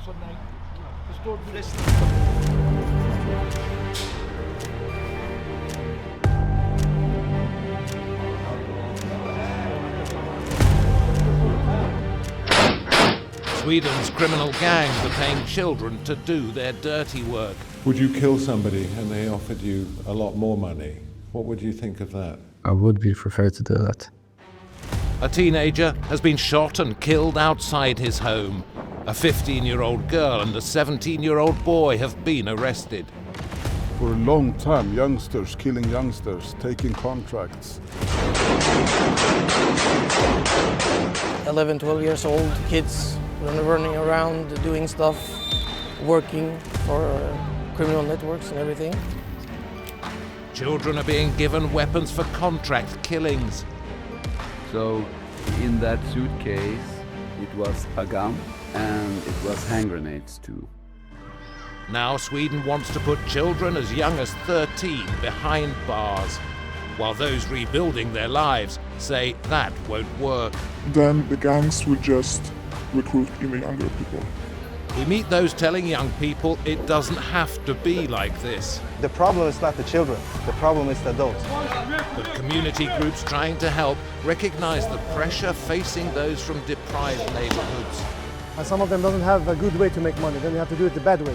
Sweden's criminal gangs are paying children to do their dirty work. Would you kill somebody and they offered you a lot more money? What would you think of that? I would be prepared to do that. A teenager has been shot and killed outside his home. A 15-year-old girl and a 17-year-old boy have been arrested. For a long time, youngsters killing youngsters, taking contracts. 11, 12 years old kids running around, doing stuff, working for criminal networks and everything. Children are being given weapons for contract killings. So in that suitcase, it was a gun and it was hand grenades too. Now Sweden wants to put children as young as 13 behind bars, while those rebuilding their lives say that won't work. Then the gangs will just recruit even younger people. We meet those telling young people it doesn't have to be like this. The problem is not the children, the problem is the adults. But community groups trying to help recognize the pressure facing those from deprived neighborhoods. And some of them doesn't have a good way to make money, then you have to do it the bad way.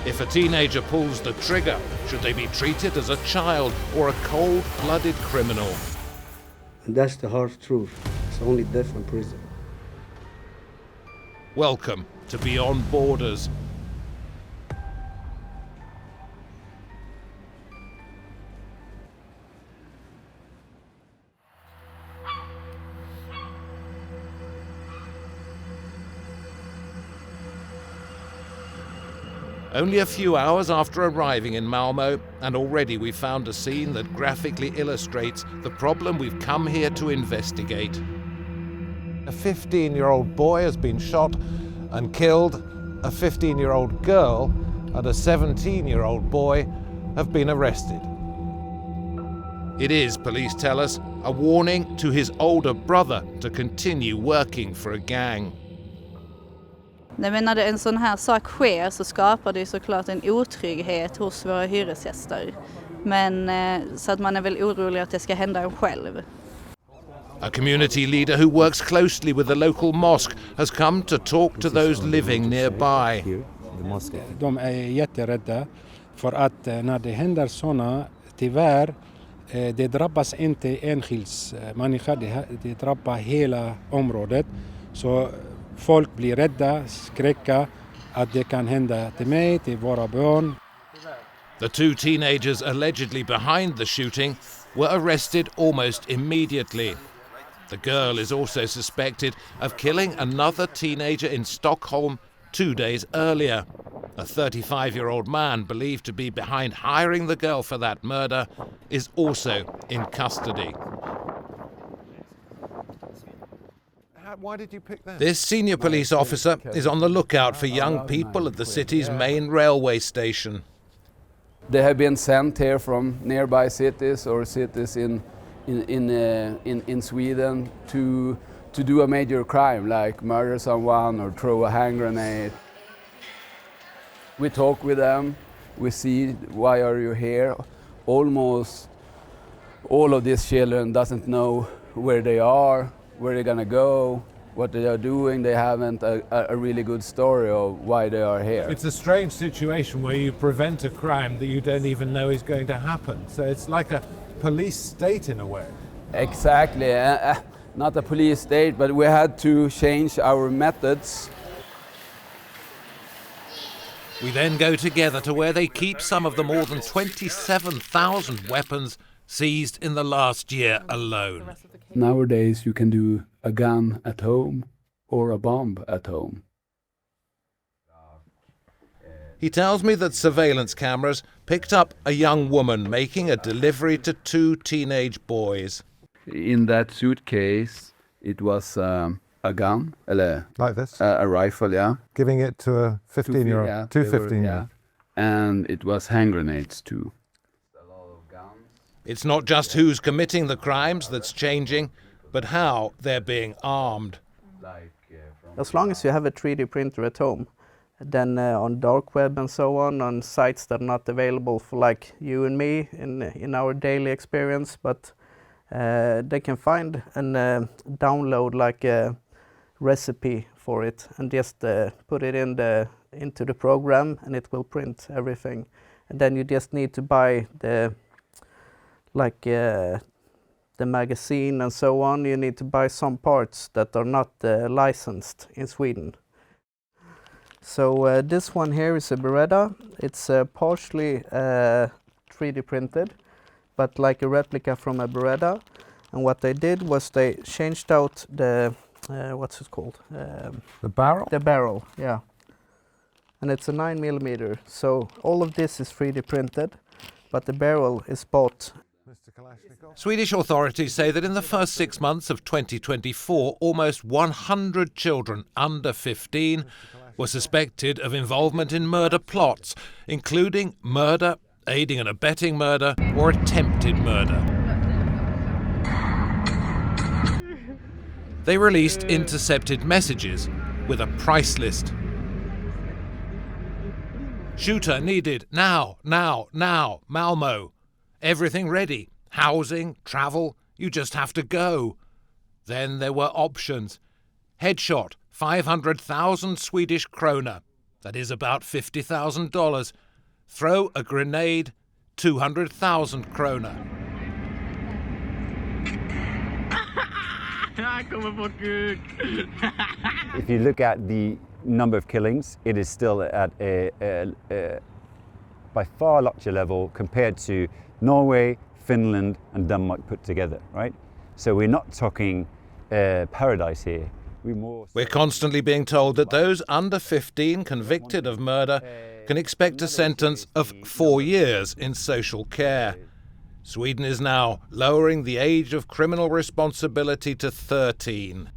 If a teenager pulls the trigger, should they be treated as a child or a cold-blooded criminal? And that's the harsh truth. It's only death in prison. Welcome to Beyond Borders. Only a few hours after arriving in Malmö, and already we found a scene that graphically illustrates the problem we've come here to investigate. A 15-year-old boy has been shot and killed. A 15-year-old girl and a 17-year-old boy have been arrested. It is, police tell us, a warning to his older brother to continue working for a gang. När en sån här sak sker så skapar det såklart en otrygghet hos våra hyresgäster. Men så att man är väl orolig att det ska hända en själv. A community leader who works closely with the local mosque has come to talk to those living nearby. De är jätterädda för att när det händer såna, tyvärr, det drabbas inte enskilds människa, det drabbar hela området. Så folk blir rädda, skräcka att det kan hända till mig, till våra barn. The two teenagers allegedly behind the shooting were arrested almost immediately. The girl is also suspected of killing another teenager in Stockholm 2 days earlier. A 35-year-old man believed to be behind hiring the girl for that murder is also in custody. Why did you pick that? This senior police officer is on the lookout for young people at the city's main railway station. They have been sent here from nearby cities or cities in Sweden to do a major crime like murder someone or throw a hand grenade. We talk with them, we see why are you here. Almost all of these children doesn't know where they are, where they're gonna go, what they are doing. They haven't a really good story of why they are here. It's a strange situation where you prevent a crime that you don't even know is going to happen. So it's like a police state in a way. Exactly. Not a police state, but we had to change our methods. We then go together to where they keep some of the more than 27,000 weapons seized in the last year alone. Nowadays you can do a gun at home or a bomb at home. He tells me that surveillance cameras picked up a young woman making a delivery to 2 teenage boys. In that suitcase, it was a gun, like this, a rifle, yeah. Giving it to a 15-year-old, two 15-year-olds. Yeah. And it was hand grenades too. It's not just who's committing the crimes that's changing, but how they're being armed. As long as you have a 3D printer at home, than on dark web and so on sites that are not available for like you and me in our daily experience, but they can find and download like a recipe for it and just put it into the program, and it will print everything. And then you just need to buy the magazine and so on. You need to buy some parts that are not licensed in Sweden. So this one here is a Beretta. It's partially 3D printed, but like a replica from a Beretta. And what they did was they changed out the what's it called? The barrel? The barrel, yeah. And it's a 9mm. So all of this is 3D printed, but the barrel is bought. Swedish authorities say that in the first 6 months of 2024, almost 100 children under 15 were suspected of involvement in murder plots, including murder, aiding and abetting murder, or attempted murder. They released intercepted messages with a price list. Shooter needed now, Malmö. Everything ready. Housing, travel, you just have to go. Then there were options. Headshot, 500,000 Swedish krona. That is about $50,000. Throw a grenade, 200,000 krona. If you look at the number of killings, it is still at a by far larger level compared to Norway, Finland and Denmark put together, right? So we're not talking paradise here. We're constantly being told that those under 15 convicted of murder can expect a sentence of 4 years in social care. Sweden is now lowering the age of criminal responsibility to 13.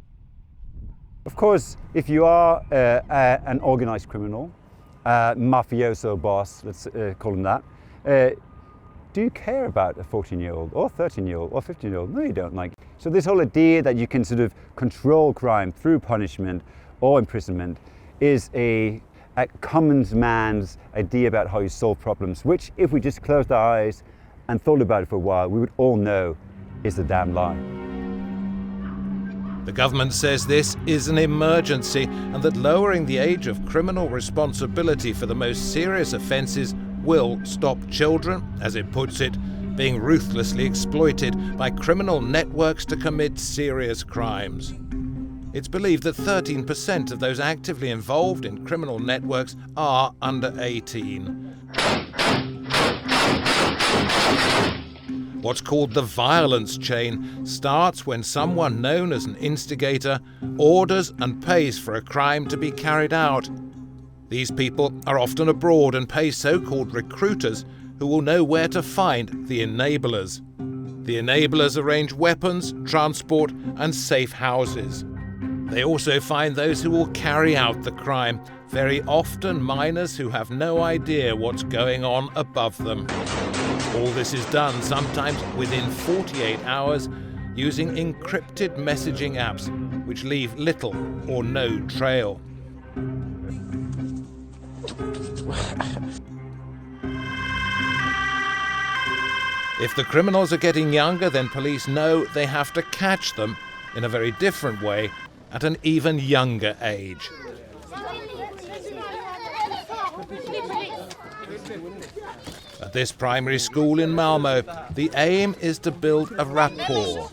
Of course, if you are an organized criminal, mafioso boss, let's call him that, do you care about a 14-year-old or 13-year-old or 15-year-old? No, you don't. So this whole idea that you can sort of control crime through punishment or imprisonment is a common man's idea about how you solve problems, which if we just closed our eyes and thought about it for a while, we would all know is a damn lie. The government says this is an emergency and that lowering the age of criminal responsibility for the most serious offences will stop children, as it puts it, being ruthlessly exploited by criminal networks to commit serious crimes. It's believed that 13% of those actively involved in criminal networks are under 18. What's called the violence chain starts when someone known as an instigator orders and pays for a crime to be carried out. These people are often abroad and pay so-called recruiters who will know where to find the enablers. The enablers arrange weapons, transport, and safe houses. They also find those who will carry out the crime, very often minors who have no idea what's going on above them. All this is done sometimes within 48 hours using encrypted messaging apps which leave little or no trail. If the criminals are getting younger, then police know they have to catch them in a very different way at an even younger age. At this primary school in Malmö, the aim is to build a rapport.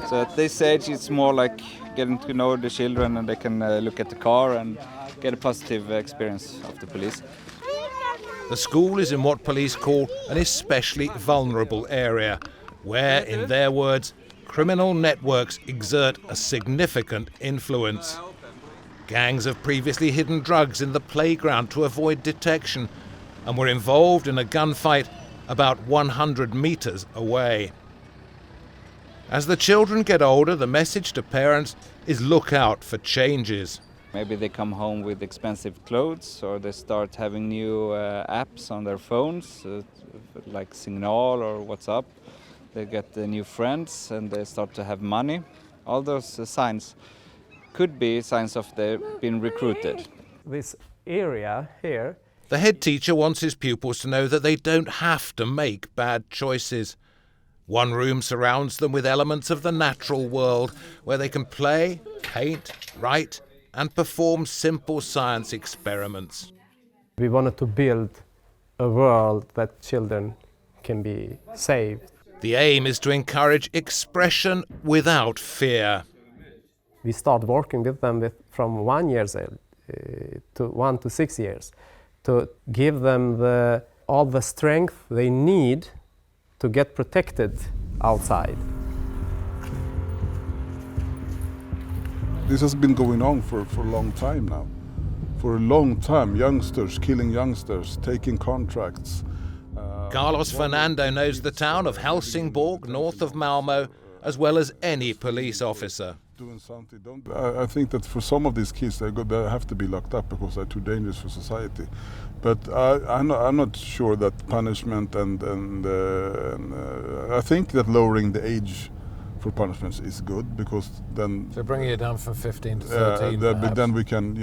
So at this age it's more like getting to know the children, and they can look at the car and get a positive experience of the police. The school is in what police call an especially vulnerable area, where, in their words, criminal networks exert a significant influence. Gangs have previously hidden drugs in the playground to avoid detection and were involved in a gunfight about 100 meters away. As the children get older, the message to parents is look out for changes. Maybe they come home with expensive clothes, or they start having new apps on their phones, like Signal or WhatsApp. They get new friends and they start to have money. All those signs could be signs of they've been recruited. This area here. The head teacher wants his pupils to know that they don't have to make bad choices. One room surrounds them with elements of the natural world where they can play, paint, write, and perform simple science experiments. We wanted to build a world that children can be saved. The aim is to encourage expression without fear. We start working with them from 1 year old to 1 to 6 years to give them all the strength they need to get protected outside. This has been going on for a long time now. For a long time, youngsters killing youngsters, taking contracts. Carlos Fernando knows the town of Helsingborg, north of Malmö, as well as any police officer. I think that for some of these kids, they have to be locked up because they're too dangerous for society. But I'm not sure that punishment and I think that lowering the age for punishments is good because then. So bringing it down from 15 to 13. But then we can,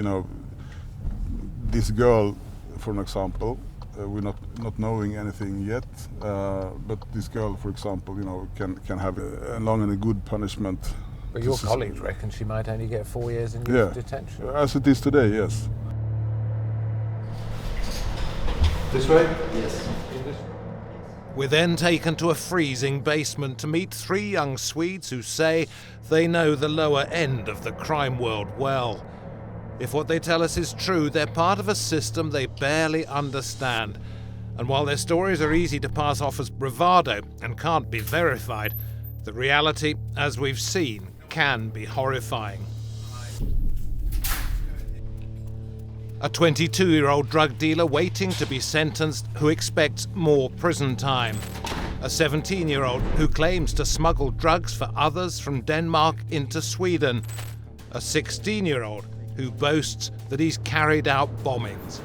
this girl, for an example, we're not knowing anything yet. But this girl, for example, can have a long and a good punishment. But your colleagues reckon she might only get 4 years in detention. As it is today, yes. This way? Yes. We're then taken to a freezing basement to meet 3 young Swedes who say they know the lower end of the crime world well. If what they tell us is true, they're part of a system they barely understand. And while their stories are easy to pass off as bravado and can't be verified, the reality, as we've seen, can be horrifying. A 22-year-old drug dealer waiting to be sentenced who expects more prison time. A 17-year-old who claims to smuggle drugs for others from Denmark into Sweden. A 16-year-old who boasts that he's carried out bombings.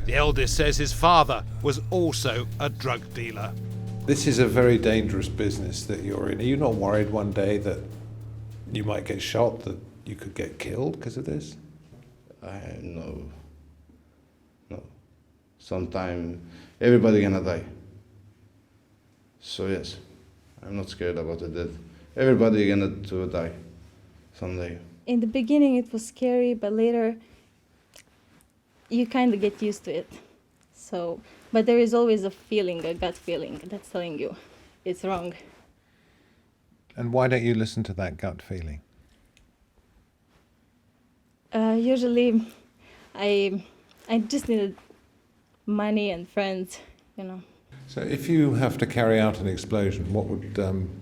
The eldest says his father was also a drug dealer. This is a very dangerous business that you're in. Are you not worried one day that you might get shot, that you could get killed because of this? No. Sometime everybody gonna die. So yes, I'm not scared about the death. Everybody gonna die someday. In the beginning it was scary, but later you kind of get used to it. But there is always a feeling, a gut feeling that's telling you it's wrong. And why don't you listen to that gut feeling? Usually I just needed money and friends, So if you have to carry out an explosion, what would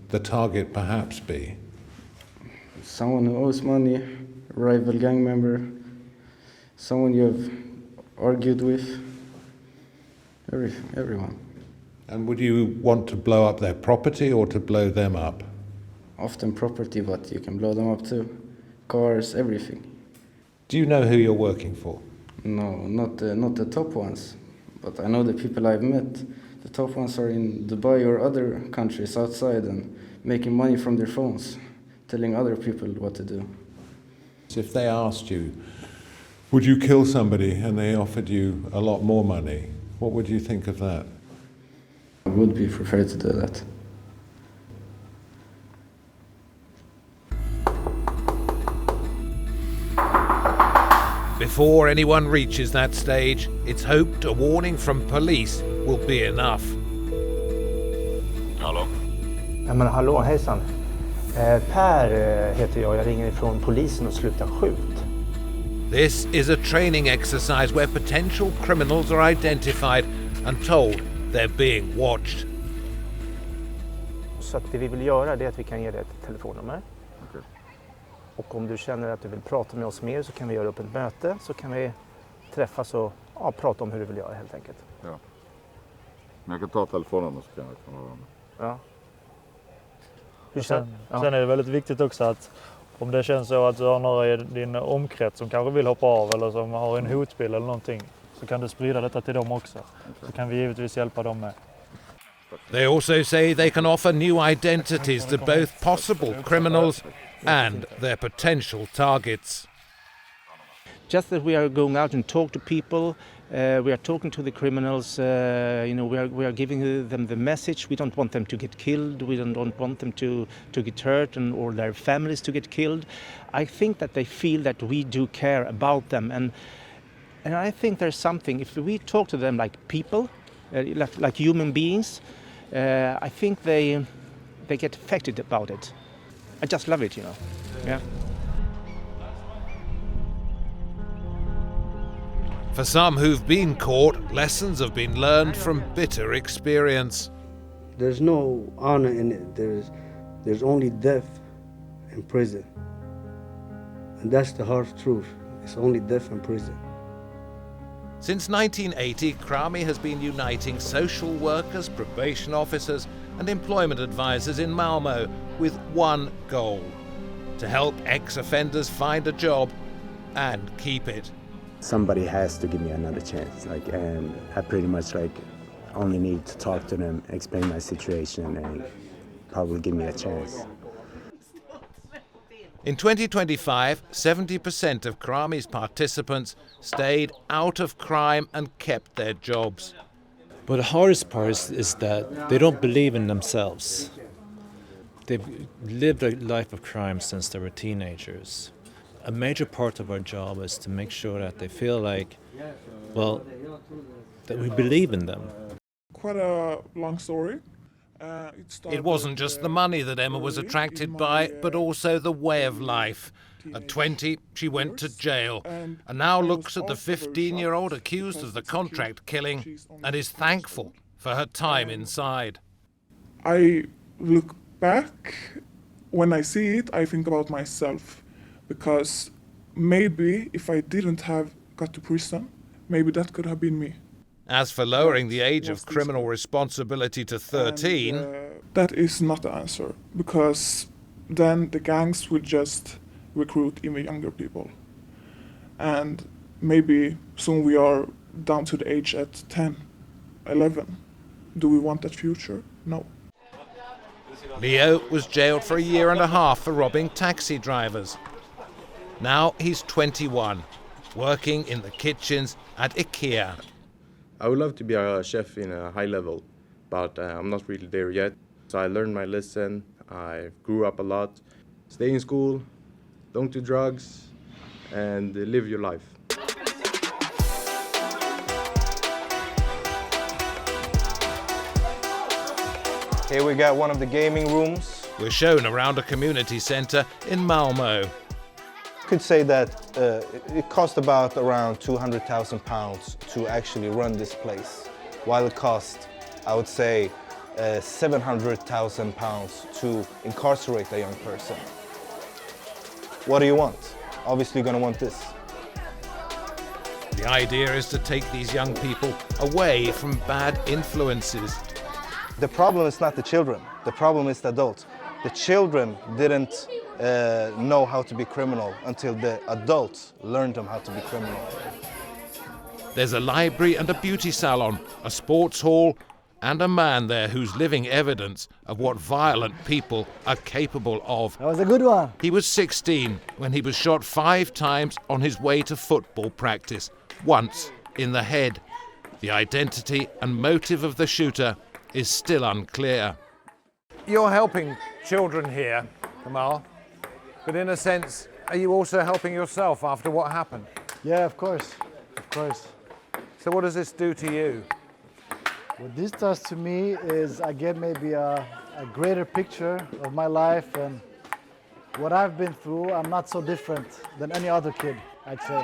the target perhaps be? Someone who owes money, a rival gang member, someone you have argued with, everyone. And would you want to blow up their property or to blow them up? Often property, but you can blow them up too. Cars, everything. Do you know who you're working for? No, not the top ones, but I know the people I've met. The top ones are in Dubai or other countries outside and making money from their phones, telling other people what to do. So if they asked you, would you kill somebody and they offered you a lot more money, what would you think of that? I would be prepared to do that. Before anyone reaches that stage, it's hoped a warning from police will be enough. Hallå? Ja, men hallå, hejsan. Per heter jag ringer ifrån polisen och sluta skjut. This is a training exercise where potential criminals are identified and told they're being watched. Så att det vi vill göra är att vi kan ge dig ett telefonnummer. Okay. Och om du känner att du vill prata med oss mer så kan vi göra upp ett möte. Så kan vi träffas och prata om hur du vill göra helt enkelt. Ja. Men jag kan ta telefonen och så kan jag komma med. Ja. Sen är det väldigt viktigt också att om det känns så att du har några i din omkrets som kanske vill hoppa av eller som har en hotbild eller någonting, så kan du sprida detta till dem också. Så kan vi givetvis hjälpa dem med. They also say they can offer new identities to both possible criminals and their potential targets. Just that we are going out and talk to people, we are talking to the criminals, we are giving them the message. We don't want them to get killed, we don't want them to get hurt or their families to get killed. I think that they feel that we do care about them, and I think there's something, if we talk to them like people, like human beings, I think they get affected about it. I just love it, yeah. For some who've been caught, lessons have been learned from bitter experience. There's no honor in it. There's only death in prison. And that's the hard truth. It's only death in prison. Since 1980, Krami has been uniting social workers, probation officers and employment advisors in Malmö with one goal: to help ex-offenders find a job and keep it. Somebody has to give me another chance. And I pretty much only need to talk to them, explain my situation, and probably give me a chance. In 2025, 70% of Krami's participants stayed out of crime and kept their jobs. But the hardest part is that they don't believe in themselves. They've lived a life of crime since they were teenagers. A major part of our job is to make sure that they feel that we believe in them. Quite a long story. It wasn't just the money that Emma was attracted by, but also the way of life. At 20, she went to jail and now looks at the 15-year-old accused of the contract killing and is thankful for her time inside. I look back, when I see it, I think about myself. Because maybe if I didn't have got to prison, maybe that could have been me. As for lowering the age of criminal responsibility to 13... that is not the answer, because then the gangs will just recruit even younger people. And maybe soon we are down to the age at 10, 11. Do we want that future? No. Leo was jailed for 1.5 years for robbing taxi drivers. Now he's 21, working in the kitchens at IKEA. I would love to be a chef in a high level, but I'm not really there yet. So I learned my lesson, I grew up a lot. Stay in school, don't do drugs, and live your life. Here we got one of the gaming rooms. We're shown around a community centre in Malmö. Could say that it cost about around £200,000 to actually run this place, while it cost, I would say, £700,000 to incarcerate a young person. What do you want? Obviously, you're going to want this. The idea is to take these young people away from bad influences. The problem is not the children. The problem is the adults. The children didn't know how to be criminal until the adults learned them how to be criminal. There's a library and a beauty salon, a sports hall, and a man there who's living evidence of what violent people are capable of. That was a good one. He was 16 when he was shot 5 times on his way to football practice, once in the head. The identity and motive of the shooter is still unclear. You're helping children here, Kamal, but in a sense, are you also helping yourself after what happened? Yeah, of course, of course. So what does this do to you? What this does to me is I get maybe a greater picture of my life and what I've been through. I'm not so different than any other kid, I'd say.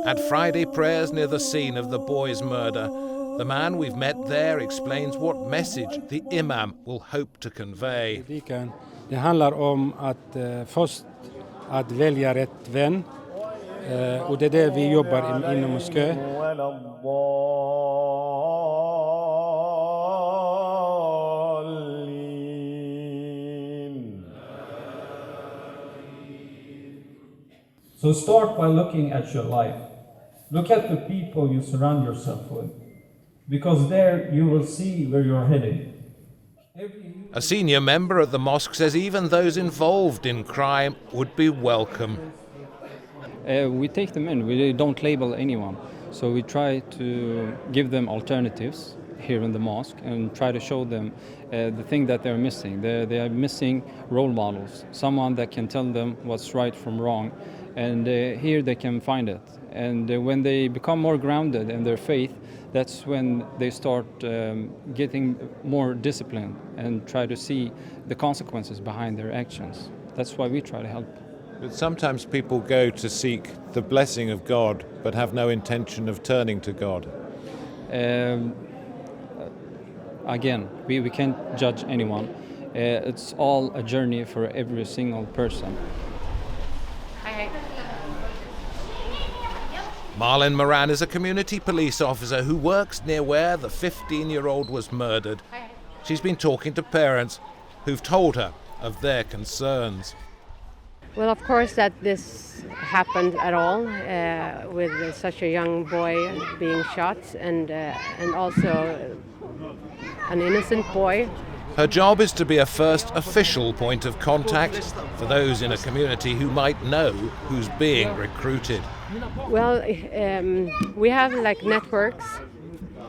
At Friday prayers near the scene of the boy's murder, the man we've met there explains what message the imam will hope to convey. Det handlar om att först att välja rätt vän, och det är det vi jobbar inom moské. So start by looking at your life. Look at the people you surround yourself with, because there you will see where you're heading. A senior member at the mosque says even those involved in crime would be welcome. We take them in, we don't label anyone. So we try to give them alternatives here in the mosque and try to show them the thing that they're missing. They are missing role models, someone that can tell them what's right from wrong. And here they can find it. And when they become more grounded in their faith, that's when they start getting more disciplined and try to see the consequences behind their actions. That's why we try to help. But sometimes people go to seek the blessing of God but have no intention of turning to God. Again, we can't judge anyone. It's all a journey for every single person. Marlon Moran is a community police officer who works near where the 15-year-old was murdered. She's been talking to parents who've told her of their concerns. Well, of course that this happened at all with such a young boy being shot and also an innocent boy. Her job is to be a first official point of contact for those in a community who might know who's being recruited. Well, we have like networks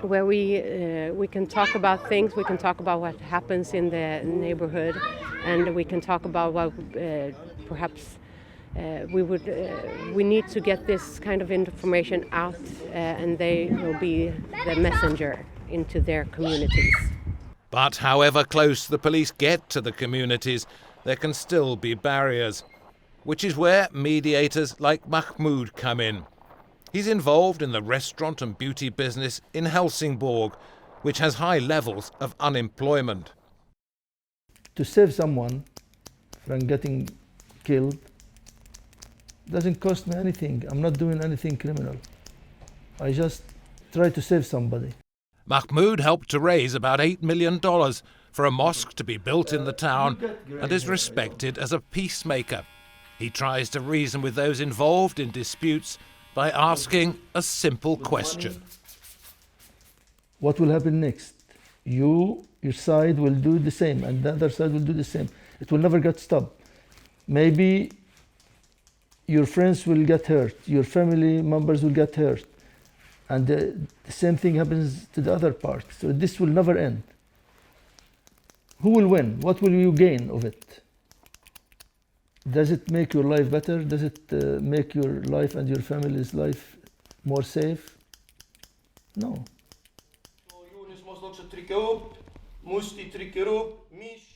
where we can talk about things, we can talk about what happens in the neighborhood, and we can talk about what perhaps we need to get this kind of information out, and they will be the messenger into their communities. But however close the police get to the communities, there can still be barriers, which is where mediators like Mahmoud come in. He's involved in the restaurant and beauty business in Helsingborg, which has high levels of unemployment. To save someone from getting killed doesn't cost me anything. I'm not doing anything criminal. I just try to save somebody. Mahmoud helped to raise about $8 million for a mosque to be built in the town and is respected as a peacemaker. He tries to reason with those involved in disputes by asking a simple question. What will happen next? Your side will do the same, and the other side will do the same. It will never get stopped. Maybe your friends will get hurt, your family members will get hurt, and the same thing happens to the other part. So this will never end. Who will win? What will you gain of it? Does it make your life better? Does it make your life and your family's life more safe? No.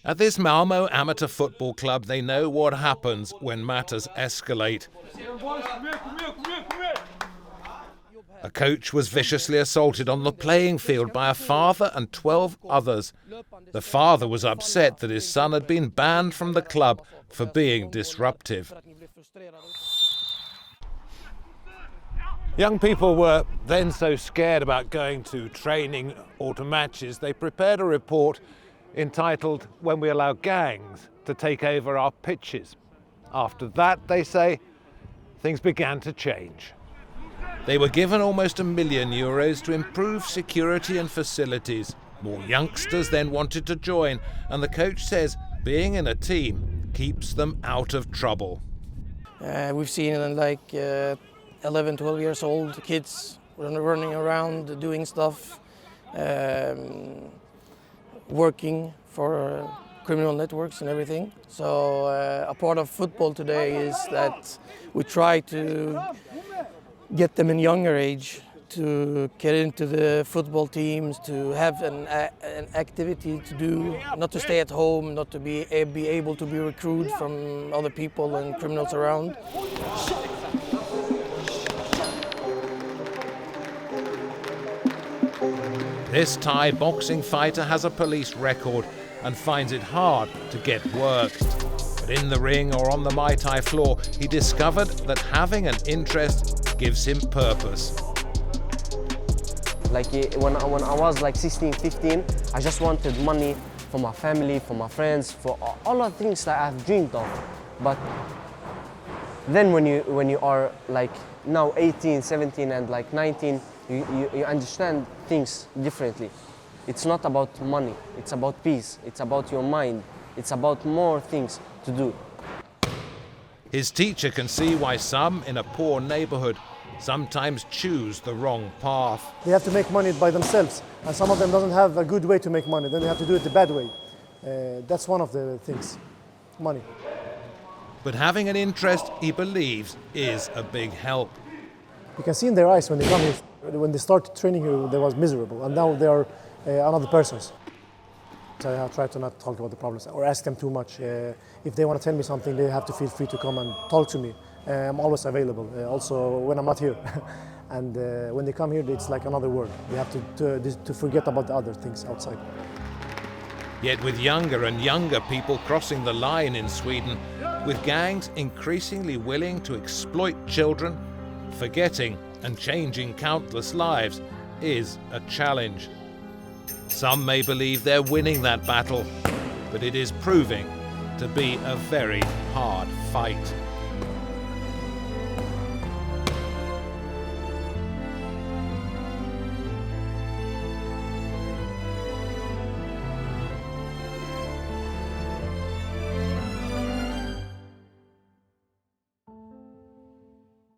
At this Malmö amateur football club, they know what happens when matters escalate. A coach was viciously assaulted on the playing field by a father and 12 others. The father was upset that his son had been banned from the club for being disruptive. Young people were then so scared about going to training or to matches, they prepared a report entitled "When We Allow Gangs to Take Over Our Pitches." After that, they say, things began to change. They were given almost €1 million to improve security and facilities. More youngsters then wanted to join, and the coach says being in a team keeps them out of trouble. We've seen like 11, 12 years old kids running around, doing stuff, working for criminal networks and everything. So a part of football today is that we try to get them in younger age to get into the football teams, to have an activity to do, not to stay at home, not to be able to be recruited from other people and criminals around. This Thai boxing fighter has a police record and finds it hard to get work. But in the ring or on the Muay Thai floor, he discovered that having an interest gives him purpose. Like when I was like 16, 15, I just wanted money for my family, for my friends, for all the things that I've dreamed of. But then when you are like now 18, 17 and like 19, you understand things differently. It's not about money, it's about peace, it's about your mind, it's about more things to do. His teacher can see why some in a poor neighborhood sometimes choose the wrong path. They have to make money by themselves, and some of them doesn't have a good way to make money, then they have to do it the bad way. That's one of the things, money. But having an interest, he believes, is a big help. You can see in their eyes when they come here, when they start training here, they was miserable, and now they are another persons. So I try to not talk about the problems or ask them too much. If they want to tell me something, they have to feel free to come and talk to me. I'm always available, also when I'm not here. And when they come here, it's like another world. They have to forget about the other things outside. Yet with younger and younger people crossing the line in Sweden, with gangs increasingly willing to exploit children, forgetting and changing countless lives is a challenge. Some may believe they're winning that battle, but it is proving to be a very hard fight.